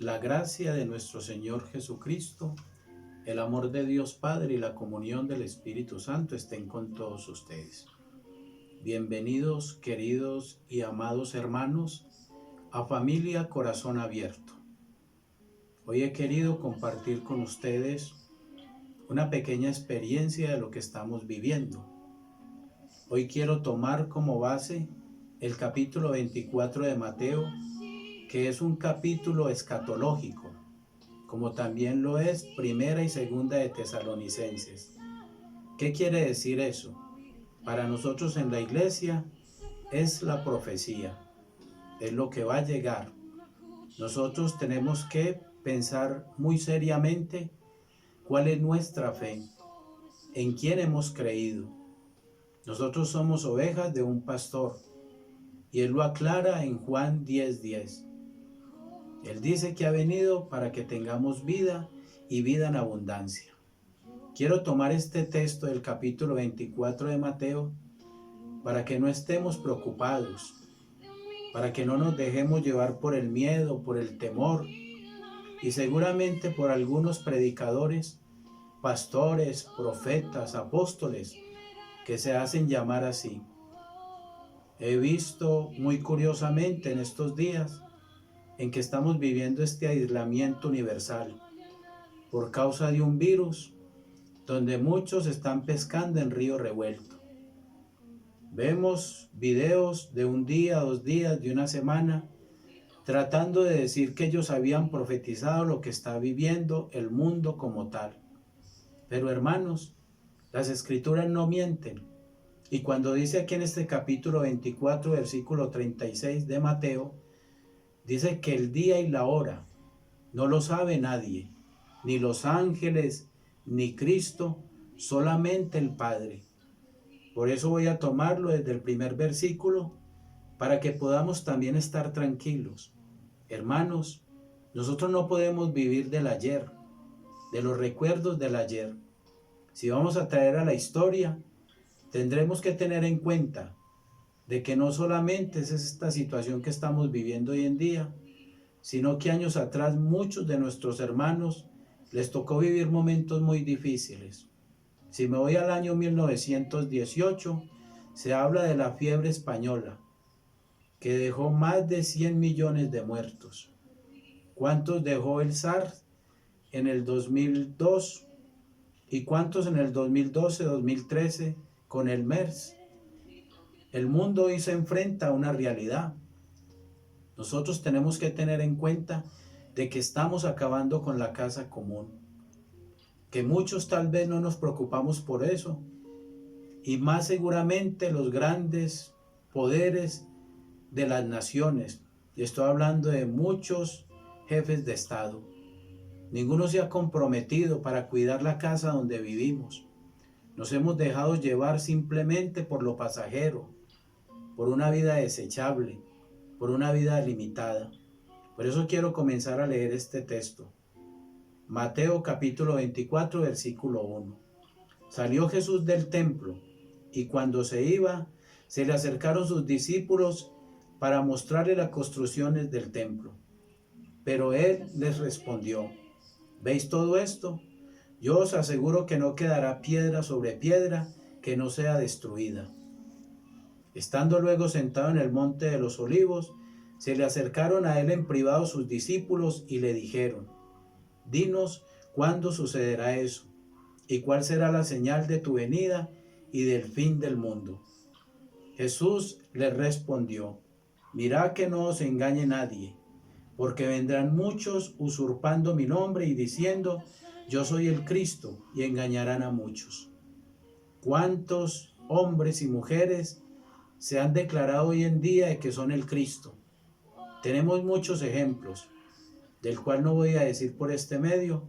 La gracia de nuestro Señor Jesucristo, el amor de Dios Padre y la comunión del Espíritu Santo estén con todos ustedes. Bienvenidos, queridos y amados hermanos, a Familia Corazón Abierto. Hoy he querido compartir con ustedes una pequeña experiencia de lo que estamos viviendo. Hoy quiero tomar como base el capítulo 24 de Mateo, que es un capítulo escatológico, como también lo es Primera y Segunda de Tesalonicenses. ¿Qué quiere decir eso? Para nosotros en la iglesia es la profecía, es lo que va a llegar. Nosotros tenemos que pensar muy seriamente cuál es nuestra fe, en quién hemos creído. Nosotros somos ovejas de un pastor, y él lo aclara en Juan 10:10. Él dice que ha venido para que tengamos vida y vida en abundancia. Quiero tomar este texto del capítulo 24 de Mateo para que no estemos preocupados, para que no nos dejemos llevar por el miedo, por el temor y seguramente por algunos predicadores, pastores, profetas, apóstoles que se hacen llamar así. He visto muy curiosamente en estos días en que estamos viviendo este aislamiento universal por causa de un virus donde muchos están pescando en río revuelto. Vemos videos de un día, 2 días, de una semana, tratando de decir que ellos habían profetizado lo que está viviendo el mundo como tal. Pero hermanos, las escrituras no mienten. Y cuando dice aquí en este capítulo 24, versículo 36 de Mateo, dice que el día y la hora no lo sabe nadie, ni los ángeles, ni Cristo, solamente el Padre. Por eso voy a tomarlo desde el primer versículo, para que podamos también estar tranquilos. Hermanos, nosotros no podemos vivir del ayer, de los recuerdos del ayer. Si vamos a traer a la historia, tendremos que tener en cuenta de que no solamente es esta situación que estamos viviendo hoy en día, sino que años atrás muchos de nuestros hermanos les tocó vivir momentos muy difíciles. Si me voy al año 1918, se habla de la fiebre española, que dejó más de 100 millones de muertos. ¿Cuántos dejó el SARS en el 2002? ¿Y cuántos en el 2012, 2013 con el MERS? El mundo hoy se enfrenta a una realidad. Nosotros tenemos que tener en cuenta de que estamos acabando con la casa común, que muchos tal vez no nos preocupamos por eso, y más seguramente los grandes poderes de las naciones. Y estoy hablando de muchos jefes de Estado. Ninguno se ha comprometido para cuidar la casa donde vivimos. Nos hemos dejado llevar simplemente por lo pasajero, por una vida desechable, por una vida limitada. Por eso quiero comenzar a leer este texto. Mateo capítulo 24, versículo 1. Salió Jesús del templo, y cuando se iba, se le acercaron sus discípulos para mostrarle las construcciones del templo. Pero él les respondió: ¿veis todo esto? Yo os aseguro que no quedará piedra sobre piedra que no sea destruida. Estando luego sentado en el monte de los olivos, se le acercaron a él en privado sus discípulos y le dijeron: dinos cuándo sucederá eso, y cuál será la señal de tu venida y del fin del mundo. Jesús les respondió: mirad que no os engañe nadie, porque vendrán muchos usurpando mi nombre y diciendo: yo soy el Cristo, y engañarán a muchos. ¿Cuántos hombres y mujeres se han declarado hoy en día de que son el Cristo? Tenemos muchos ejemplos, del cual no voy a decir por este medio,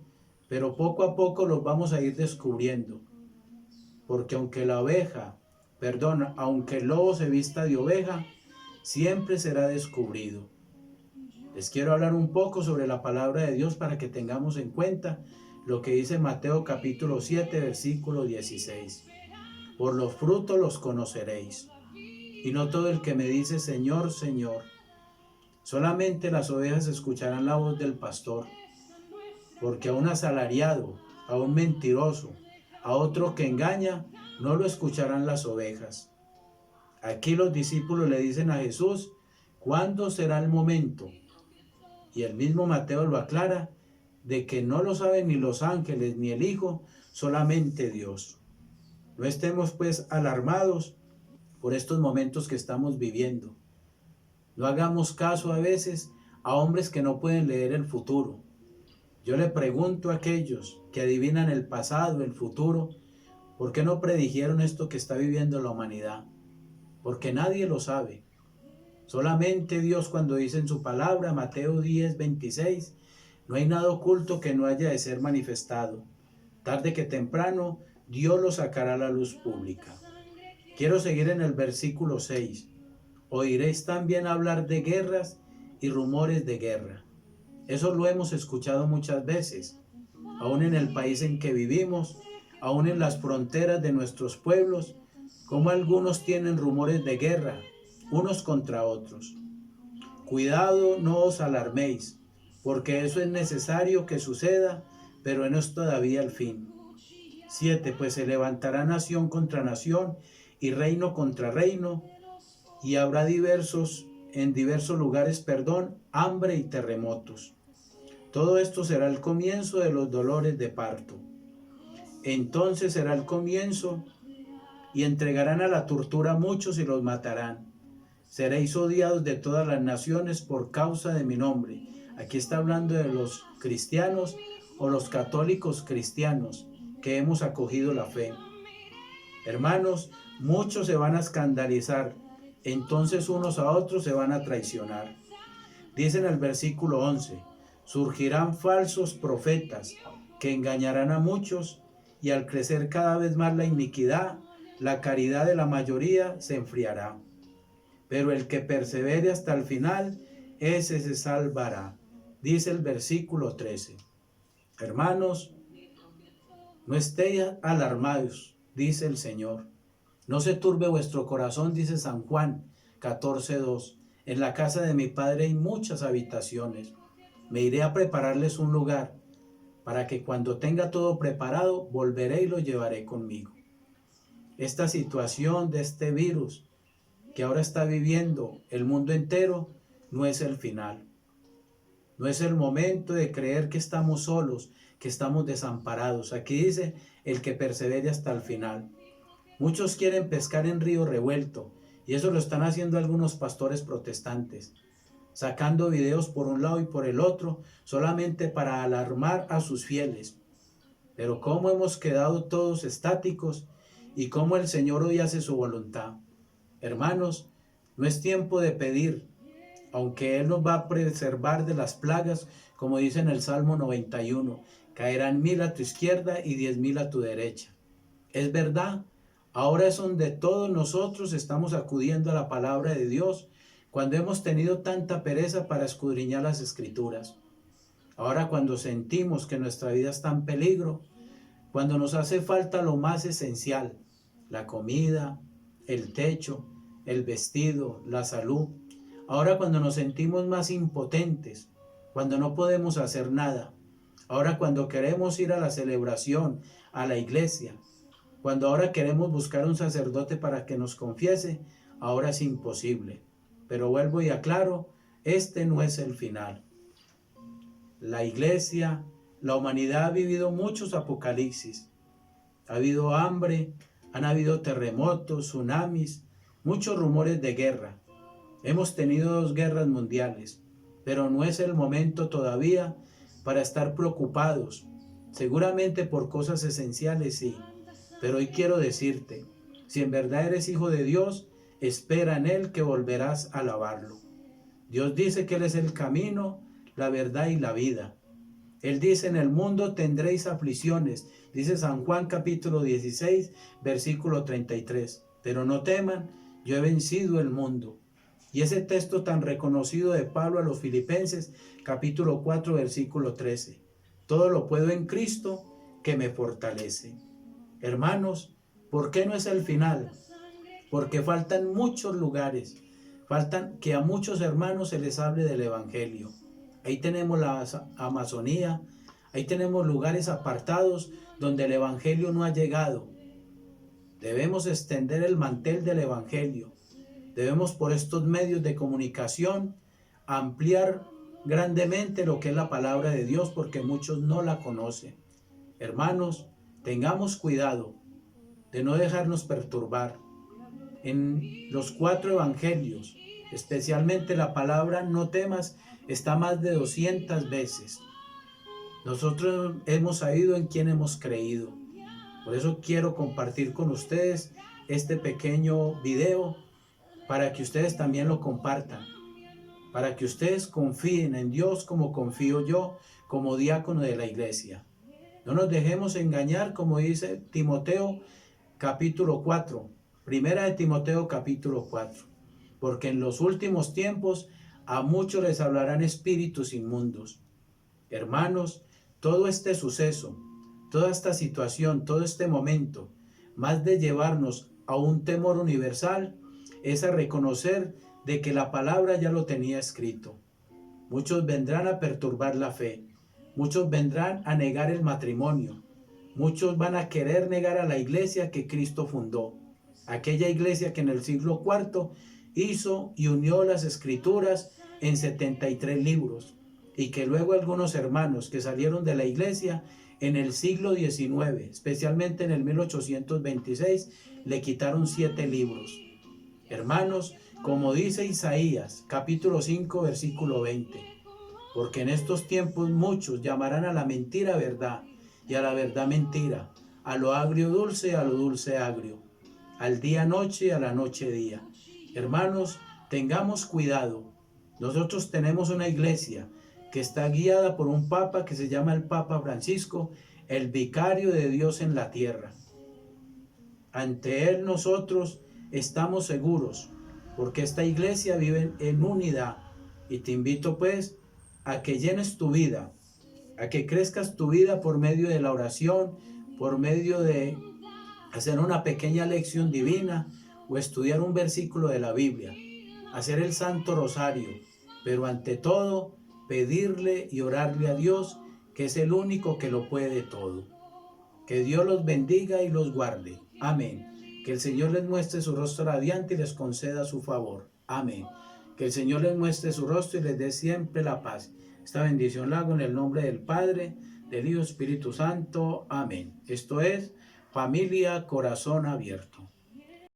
pero poco a poco los vamos a ir descubriendo. Porque aunque aunque el lobo se vista de oveja, siempre será descubrido. Les quiero hablar un poco sobre la palabra de Dios para que tengamos en cuenta lo que dice Mateo capítulo 7, versículo 16. Por los frutos los conoceréis. Y no todo el que me dice Señor, Señor, Solamente las ovejas escucharán la voz del pastor, porque a un asalariado, a un mentiroso, a otro que engaña, no lo escucharán las ovejas. Aquí los discípulos le dicen a Jesús, ¿cuándo será el momento? Y el mismo Mateo lo aclara, de que no lo saben ni los ángeles ni el Hijo, solamente Dios. No estemos pues alarmados por estos momentos que estamos viviendo. No hagamos caso a veces a hombres que no pueden leer el futuro. Yo le pregunto a aquellos que adivinan el pasado, el futuro, ¿por qué no predijeron esto que está viviendo la humanidad? Porque nadie lo sabe. Solamente Dios, cuando dice en su palabra, Mateo 10:26, no hay nada oculto que no haya de ser manifestado. Tarde que temprano, Dios lo sacará a la luz pública. Quiero seguir en el versículo 6. Oiréis también hablar de guerras y rumores de guerra. Eso lo hemos escuchado muchas veces, aún en el país en que vivimos, aún en las fronteras de nuestros pueblos, como algunos tienen rumores de guerra, unos contra otros. Cuidado, no os alarméis, porque eso es necesario que suceda, pero no es todavía el fin. 7. Pues se levantará nación contra nación y reino contra reino, y habrá en diversos lugares, hambre y terremotos. Todo esto será el comienzo de los dolores de parto. Entonces será el comienzo, y entregarán a la tortura a muchos y los matarán. Seréis odiados de todas las naciones por causa de mi nombre. Aquí está hablando de los cristianos o los católicos cristianos que hemos acogido la fe. Hermanos, muchos se van a escandalizar, entonces unos a otros se van a traicionar. Dice en el versículo 11, surgirán falsos profetas que engañarán a muchos, y al crecer cada vez más la iniquidad, la caridad de la mayoría se enfriará. Pero el que persevere hasta el final, ese se salvará. Dice el versículo 13. Hermanos, no estéis alarmados, dice el Señor. No se turbe vuestro corazón, dice San Juan 14:2. En la casa de mi Padre hay muchas habitaciones. Me iré a prepararles un lugar, para que cuando tenga todo preparado, volveré y lo llevaré conmigo. Esta situación de este virus que ahora está viviendo el mundo entero no es el final. No es el momento de creer que estamos solos, que estamos desamparados. Aquí dice el que persevere hasta el final. Muchos quieren pescar en río revuelto, y eso lo están haciendo algunos pastores protestantes, sacando videos por un lado y por el otro, solamente para alarmar a sus fieles. Pero cómo hemos quedado todos estáticos y cómo el Señor hoy hace su voluntad. Hermanos, no es tiempo de pedir, aunque Él nos va a preservar de las plagas, como dice en el Salmo 91, caerán 1000 a tu izquierda y 10.000 a tu derecha. Es verdad, ahora es donde todos nosotros estamos acudiendo a la palabra de Dios, cuando hemos tenido tanta pereza para escudriñar las Escrituras. Ahora cuando sentimos que nuestra vida está en peligro, cuando nos hace falta lo más esencial, la comida, el techo, el vestido, la salud. Ahora cuando nos sentimos más impotentes, cuando no podemos hacer nada. Ahora cuando queremos ir a la celebración, a la iglesia, cuando ahora queremos buscar un sacerdote para que nos confiese, ahora es imposible. Pero vuelvo y aclaro, este no es el final. La iglesia, la humanidad ha vivido muchos apocalipsis. Ha habido hambre, han habido terremotos, tsunamis, muchos rumores de guerra. Hemos tenido 2 guerras mundiales, pero no es el momento todavía para estar preocupados. Seguramente por cosas esenciales sí, pero hoy quiero decirte, si en verdad eres hijo de Dios, espera en Él que volverás a alabarlo. Dios dice que Él es el camino, la verdad y la vida. Él dice, en el mundo tendréis aflicciones, dice San Juan capítulo 16, versículo 33. Pero no teman, yo he vencido el mundo. Y ese texto tan reconocido de Pablo a los Filipenses, capítulo 4, versículo 13. Todo lo puedo en Cristo que me fortalece. Hermanos, ¿por qué no es el final? Porque faltan muchos lugares, Faltan que a muchos hermanos se les hable del Evangelio. Ahí tenemos la Amazonía, ahí tenemos lugares apartados donde el Evangelio no ha llegado. Debemos extender el mantel del Evangelio. Debemos por estos medios de comunicación ampliar grandemente lo que es la palabra de Dios, porque muchos no la conocen. Hermanos, tengamos cuidado de no dejarnos perturbar. En los 4 evangelios, especialmente la palabra no temas, está más de 200 veces. Nosotros hemos sabido en quién hemos creído. Por eso quiero compartir con ustedes este pequeño video para que ustedes también lo compartan, para que ustedes confíen en Dios como confío yo como diácono de la iglesia. No nos dejemos engañar, como dice Timoteo capítulo 4, primera de Timoteo capítulo 4, porque en los últimos tiempos a muchos les hablarán espíritus inmundos. Hermanos, todo este suceso, toda esta situación, todo este momento, más de llevarnos a un temor universal, es a reconocer de que la palabra ya lo tenía escrito. Muchos vendrán a perturbar la fe, muchos vendrán a negar el matrimonio, muchos van a querer negar a la iglesia que Cristo fundó, aquella iglesia que en el siglo IV hizo y unió las escrituras en 73 libros, y que luego algunos hermanos que salieron de la iglesia en el siglo XIX, especialmente en el 1826, le quitaron 7 libros. Hermanos, como dice Isaías, capítulo 5, versículo 20, porque en estos tiempos muchos llamarán a la mentira verdad, y a la verdad mentira, a lo agrio dulce, a lo dulce agrio, al día noche, a la noche día. Hermanos, tengamos cuidado. Nosotros tenemos una iglesia que está guiada por un papa que se llama el Papa Francisco, el vicario de Dios en la tierra. Ante él nosotros estamos seguros, porque esta iglesia vive en unidad. Y te invito pues a que llenes tu vida, a que crezcas tu vida por medio de la oración, por medio de hacer una pequeña lección divina o estudiar un versículo de la Biblia, hacer el Santo Rosario, pero ante todo pedirle y orarle a Dios, que es el único que lo puede todo. Que Dios los bendiga y los guarde. Amén. Que el Señor les muestre su rostro radiante y les conceda su favor. Amén. Que el Señor les muestre su rostro y les dé siempre la paz. Esta bendición la hago en el nombre del Padre, del Hijo y Espíritu Santo. Amén. Esto es Familia Corazón Abierto.